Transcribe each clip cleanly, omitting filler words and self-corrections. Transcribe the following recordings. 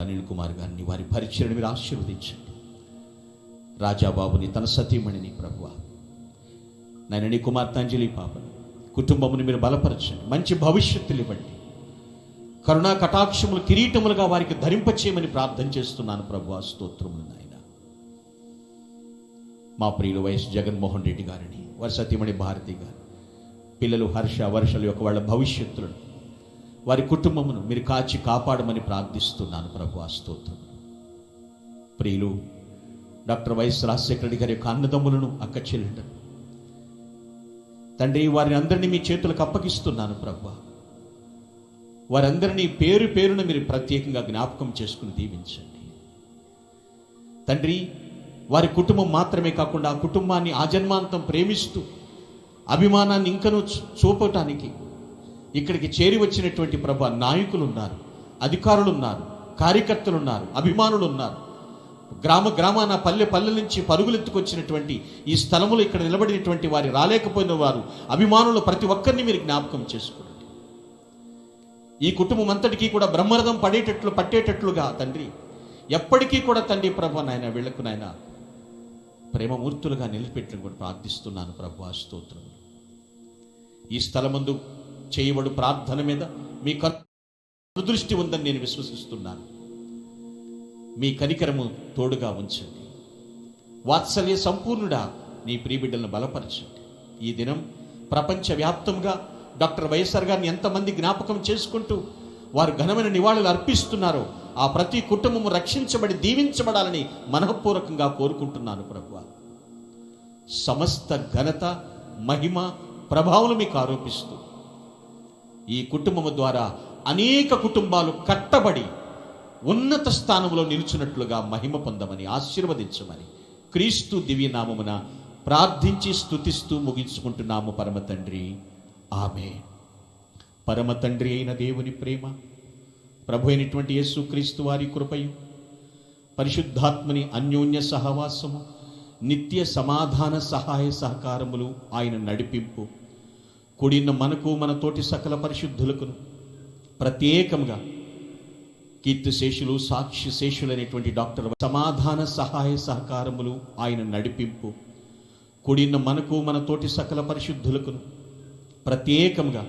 అనిల్ కుమార్ గారిని, వారి పరిచయను మీరు ఆశీర్వదించండి. రాజాబాబుని, తన సతీమణిని ప్రభువా, నాయన నీ కుమార్తె అంజలి పాపను, కుటుంబముని మీరు బలపరచండి, మంచి భవిష్యత్తులు ఇవ్వండి. కరుణా కటాక్షములు కిరీటములుగా వారికి ధరింపచేయమని ప్రార్థన చేస్తున్నాను ప్రభువా. స్తోత్రములు నాయన. మా ప్రియులు వైఎస్ జగన్మోహన్ రెడ్డి గారిని, వారి సతీమణి భారతి గారు, పిల్లలు హర్ష వర్షల యొక్క వాళ్ళ భవిష్యత్తులను, వారి కుటుంబమును మీరు కాచి కాపాడమని ప్రార్థిస్తున్నాను ప్రభువా. స్తోత్రం. ప్రియులు డాక్టర్ వైఎస్ రాజశేఖర రెడ్డి గారి యొక్క అన్నదమ్ములను, అక్క చెల్లెండను తండ్రి, వారిని అందరినీ మీ చేతులకు అప్పగిస్తున్నాను ప్రభువా. వారందరినీ పేరు పేరున మీరు ప్రత్యేకంగా జ్ఞాపకం చేసుకుని దీవించండి తండ్రి. వారి కుటుంబం మాత్రమే కాకుండా ఆ కుటుంబాన్ని ఆజన్మాంతం ప్రేమిస్తూ అభిమానాన్ని ఇంకనూ చూపటానికి ఇక్కడికి చేరి వచ్చినటువంటి ప్రభు నాయకులు ఉన్నారు, అధికారులు ఉన్నారు, కార్యకర్తలు ఉన్నారు, అభిమానులు ఉన్నారు. గ్రామాన పల్లె నుంచి పరుగులెత్తుకొచ్చినటువంటి ఈ స్థలములు ఇక్కడ నిలబడినటువంటి వారి, రాలేకపోయిన వారు, అభిమానులు ప్రతి ఒక్కరిని మీరు జ్ఞాపకం చేసుకోండి. ఈ కుటుంబం అంతటికీ కూడా బ్రహ్మరథం పట్టేటట్లుగా తండ్రి, ఎప్పటికీ కూడా తండ్రి ప్రభు నాయన వీళ్లకు నాయన ప్రేమమూర్తులుగా నిలిపెట్టడం కూడా ప్రార్థిస్తున్నాను ప్రభు. స్తోత్రం. ఈ స్థలమందు చేయబడు ప్రార్థన మీద మీ దృష్టి ఉందని నేను విశ్వసిస్తున్నాను. మీ కనికరము తోడుగా ఉంచండి. వాత్సల్య సంపూర్ణుడా నీ ప్రియబిడ్డలను బలపరచండి. ఈ దినం ప్రపంచవ్యాప్తంగా డాక్టర్ వైఎస్ఆర్ గారిని ఎంతమంది జ్ఞాపకం చేసుకుంటూ వారు ఘనమైన నివాళులు అర్పిస్తున్నారో ఆ ప్రతి కుటుంబము రక్షించబడి దీవించబడాలని మనఃపూర్వకంగా కోరుకుంటున్నాను ప్రభువా. సమస్త ఘనత, మహిమ, ప్రభావం మీకు ఆరోపిస్తూ ఈ కుటుంబము ద్వారా అనేక కుటుంబాలు కట్టబడి ఉన్నత స్థానంలో నిలుచున్నట్లుగా మహిమ పొందమని, ఆశీర్వదించమని క్రీస్తు దివ్యనామమున ప్రార్థించి స్తుతిస్తూ ముగించుకుంటున్నాము పరమ తండ్రి. ఆమేన్. పరమ తండ్రి అయిన దేవుని ప్రేమ, ప్రభు అయినటువంటి యేసు క్రీస్తు వారి కృపయు, పరిశుద్ధాత్మని అన్యోన్య సహవాసము, నిత్య సమాధాన సహాయ సహకారములు, ఆయన నడిపింపు కూడిన మనకు, మన తోటి సకల పరిశుద్ధులకును, ప్రత్యేకంగా కీర్తిశేషులు, సాక్షి శేషులైనటువంటి డాక్టర్ సమాధాన సహాయ సహకారములు, ఆయన నడిపింపు కూడిన మనకు, మన తోటి సకల పరిశుద్ధులకును, ప్రత్యేకంగా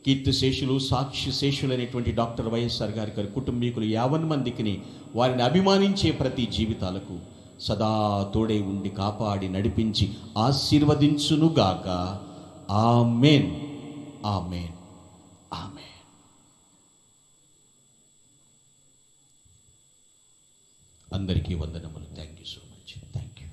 కీర్తిశేషులు, సాక్షి శేషులైనటువంటి డాక్టర్ వైఎస్ఆర్ గారి కుటుంబీకులు 50 మందికి, వారిని అభిమానించే ప్రతి జీవితాలకు సదా తోడే ఉండి కాపాడి నడిపించి ఆశీర్వదించునుగాక. ఆమేన్, ఆమేన్, ఆమేన్. అందరికీ వందనములు. Thank you so much. Thank you.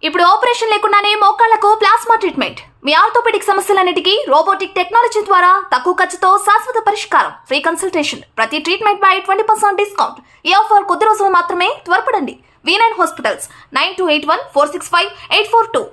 ఇప్పుడు ఆపరేషన్ లేకుండానే మోకాళ్లకు ప్లాస్మా ట్రీట్మెంట్. మీ ఆర్థోపెడిక్ సమస్యలన్నిటికీ రోబోటిక్ టెక్నాలజీ ద్వారా తక్కువ ఖర్చుతో శాశ్వత పరిష్కారం. Free consultation. ప్రతి ట్రీట్మెంట్ పై 20% డిస్కౌంట్. ఈ ఆఫర్ కొద్ది రోజులు మాత్రమే. త్వరపడండి. V9 hospitals 9281465842.